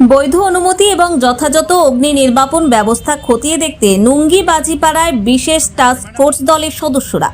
বৈধ অনুমতি এবং যথাযথ অগ্নি নির্বাপন ব্যবস্থা খতিয়ে দেখতে নুঙ্গি বাজিপাড়ায় বিশেষ টাস্ক ফোর্স দলের সদস্যরা।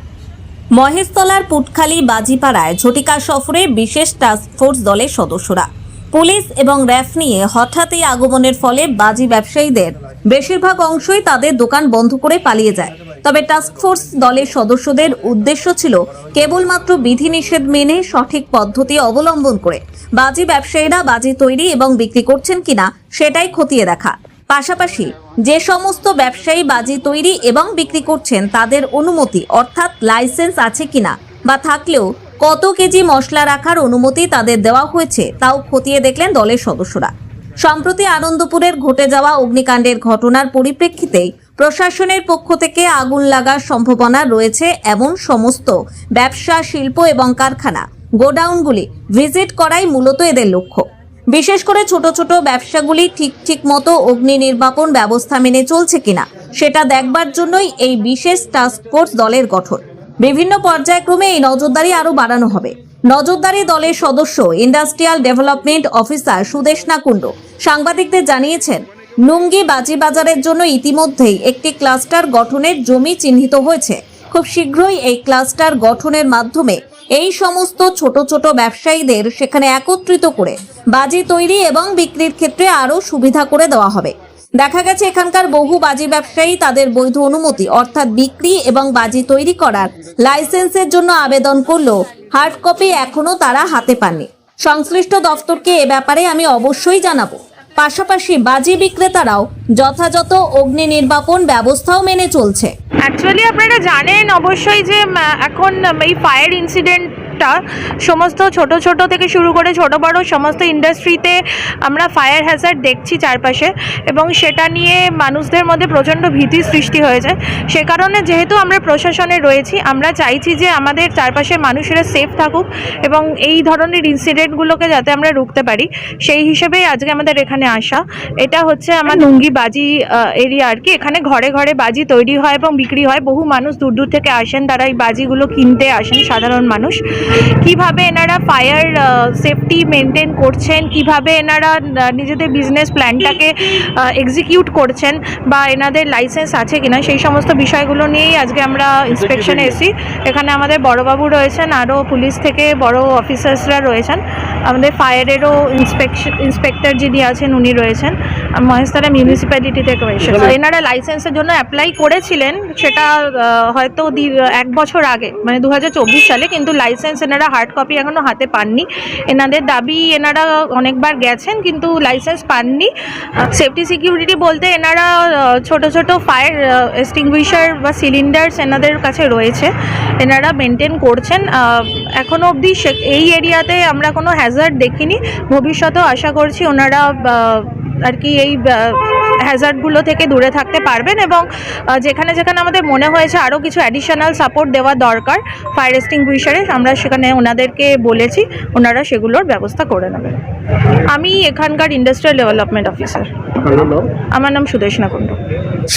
মহেশতলার পুটখালি বাজিপাড়ায় ঝটিকা সফরে বিশেষ টাস্ক ফোর্স দলের সদস্যরা পুলিশ এবং র্যাফ নিয়ে হঠাৎই আগমনের ফলে বাজি ব্যবসায়ীদের বেশিরভাগ অংশই তাদের দোকান বন্ধ করে পালিয়ে যায়। তবে টাস্ক ফোর্স দলের সদস্যদের উদ্দেশ্য ছিল কেবলমাত্র বিধিনিষেধ মেনে সঠিক পদ্ধতি অবলম্বন করে বাজি ব্যবসায়ীরা বাজি তৈরি এবং বিক্রি করছেন কিনা সেটাই খতিয়ে দেখা। পাশাপাশি যে সমস্ত ব্যবসায়ী বাজি তৈরি এবং বিক্রি করছেন তাদের অনুমতি অর্থাৎ লাইসেন্স আছে কিনা বা থাকলেও কত কেজি মশলা রাখার অনুমতি তাদের দেওয়া হয়েছে তাও খতিয়ে দেখলেন দলের সদস্যরা। সম্প্রতি আনন্দপুরের ঘটে যাওয়া অগ্নিকাণ্ডের ঘটনার পরিপ্রেক্ষিতে প্রশাসনের পক্ষ থেকে আগুন লাগার সম্ভাবনা রয়েছে এমন সমস্ত ব্যবসা, শিল্প এবং কারখানা, গোডাউনগুলি ভিজিট করাই মূলত এদের লক্ষ্য। বিশেষ করে ছোট ছোট ব্যবসাগুলি ঠিক মতো অগ্নি নির্বাপন ব্যবস্থা মেনে চলছে কিনা সেটা দেখবার জন্যই এই বিশেষ টাস্ক ফোর্স দলের গঠন। বিভিন্ন পর্যায়ক্রমে এই নজরদারি আরো বাড়ানো হবে। নজরদারি দলের সদস্য industrial development officer Sudeshna Kundu সাংবাদিকদের জানিয়েছেন, নুঙ্গি বাজি বাজারের জন্য ইতিমধ্যেই একটি ক্লাস্টার গঠনের জমি চিহ্নিত হয়েছে। খুব শীঘ্রই এই ক্লাস্টার গঠনের মাধ্যমে এই সমস্ত ছোট ছোট ব্যবসায়ীদের সেখানে একত্রিত করে বাজি তৈরি এবং বিক্রির ক্ষেত্রে আরো সুবিধা করে দেওয়া হবে। দেখা গেছে এখানকার বহু বাজি ব্যবসায়ী তাদের বৈধ অনুমতি অর্থাৎ বিক্রি এবং বাজি তৈরি করার লাইসেন্সের জন্য আবেদন করলেও হার্ড কপি এখনো তারা হাতে পাননি। সংশ্লিষ্ট দফতরকে এ ব্যাপারে আমি অবশ্যই জানাবো। পাশাপাশি বাজি বিক্রেতারাও যথাযথ অগ্নি নির্বাপন ব্যবস্থাও মেনে চলছে। অ্যাকচুয়ালি আপনারা জানেন অবশ্যই যে এখন এই ফায়ার ইনসিডেন্টটা সমস্ত ছোট থেকে শুরু করে ছোট বড় সমস্ত ইন্ডাস্ট্রিতে আমরা ফায়ার হ্যাজার্ড দেখছি চারপাশে, এবং সেটা নিয়ে মানুষদের মধ্যে প্রচণ্ড ভীতির সৃষ্টি হয়েছে। সে কারণে যেহেতু আমরা প্রশাসনে রয়েছি, আমরা চাইছি যে আমাদের চারপাশের মানুষেরা সেফ থাকুক এবং এই ধরনের ইনসিডেন্টগুলোকে যাতে আমরা রুখতে পারি, সেই হিসেবেই আজকে আমাদের এখানে আসা। এটা হচ্ছে আমার নুঙ্গি বাজি এরিয়া আর কি। এখানে ঘরে ঘরে বাজি তৈরি হয় এবং বিক্রি হয়। বহু মানুষ দূর থেকে আসেন, তারা এই বাজিগুলো কিনতে আসেন। সাধারণ মানুষ কিভাবে এনারা ফায়ার সেফটি মেনটেন করছেন, কিভাবে এনারা নিজেদের বিজনেস প্ল্যানটাকে এক্সিকিউট করছেন বা এনাদের লাইসেন্স আছে কিনা, সেই সমস্ত বিষয়গুলো নিয়েই আজকে আমরা ইন্সপেকশনে এসেছি। এখানে আমাদের বড়বাবু রয়েছেন, আরও পুলিশ থেকে বড় অফিসার্সরা রয়েছেন, আমাদের ফায়ারেরও ইন্সপেক্টর যিনি আছেন উনি রয়েছেন, মহেশতলা মিউনিসিপ্যালিটি থেকে এসেছেন। এনারা লাইসেন্সের জন্য অ্যাপ্লাই করেছিলেন, সেটা হয়তো 1 বছর আগে, মানে 2024 সালে, কিন্তু লাইসেন্স এনারা হার্ড কপি এখনও হাতে পাননি। এনাদের দাবি এনারা অনেকবার গেছেন কিন্তু লাইসেন্স পাননি। সেফটি সিকিউরিটি বলতে এনারা ছোট ফায়ার এক্সটিংগুইশার বা সিলিন্ডার্স এনাদের কাছে রয়েছে, এনারা মেনটেন করছেন। এখনও অবধি এই এরিয়াতে আমরা কোনো হ্যাজার্ড দেখিনি। ভবিষ্যতেও আশা করছি ওনারা আর কি এই হ্যাজার্ডগুলো থেকে দূরে থাকতে পারবেন, এবং যেখানে আমাদের মনে হয়েছে আরও কিছু অ্যাডিশনাল সাপোর্ট দেওয়া দরকার ফায়ার এক্সটিংগুইশারে, আমরা সেখানে ওনাদেরকে বলেছি, ওনারা সেগুলোর ব্যবস্থা করে নেবেন। আমি এখানকার ইন্ডাস্ট্রিয়াল ডেভেলপমেন্ট অফিসার। আমার নাম সুদেশনা কুণ্ডু।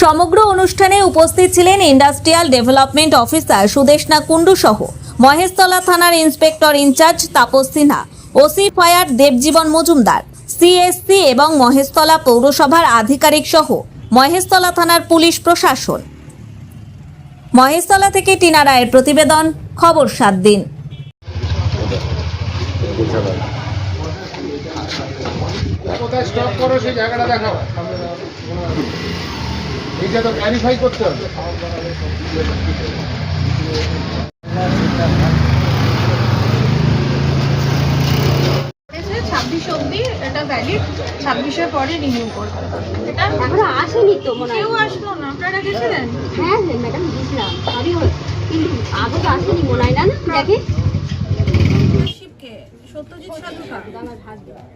সমগ্র অনুষ্ঠানে উপস্থিত ছিলেন industrial development officer Sudeshna Kundu সহ মহেশতলা থানার inspector incharge Tapas Sinha, OC fire Debjiban Majumdar, CSC এবং মহেশতলা পৌরসভার আধিকারিক সহ মহেশতলা থানার পুলিশ প্রশাসন। মহেশতলা থেকে টিনা রায়ের প্রতিবেদন, খবর 7 দিন। কোথায় স্টপ করো সেই জায়গাটা দেখাও, এইটা তো ক্লারিফাই করতে হবে। 26 অবধি এটা ভ্যালিড, 26-এর পরে রিনিউ করতে হবে। এটা এখনো আসেনি তো মনে হয়। কেউ আসলো না, আপনারা গেছিলেন? হ্যাঁ ম্যাডাম গেছিলাম, সবই হয়েছে, কিন্তু আগে তো আসেনি মনে হয়। না দেখে শিবকে সত্যজিৎ সাধুকা আমার হাজবেন্ড,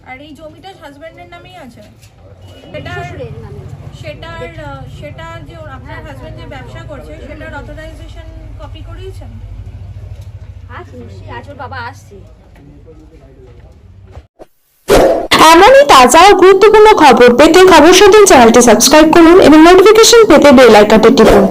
আর এই জমিটা হাজবেন্ডের নামেই আছে। শ্বশুরের নামে। সেটার যে আপনার হাজবেন্ড যে ব্যবসা করছে সেটার অথরাইজেশন কপি করিয়েছেন? আসছি নিশ্চয়ই, আজ ওর বাবা আসছে। এমনই তাজা ও গুরুত্বপূর্ণ খবর পেতে খবর 7 চ্যানেলটি সাবস্ক্রাইব করুন এবং নোটিফিকেশন পেতে বেল আইকনটি টিপুন।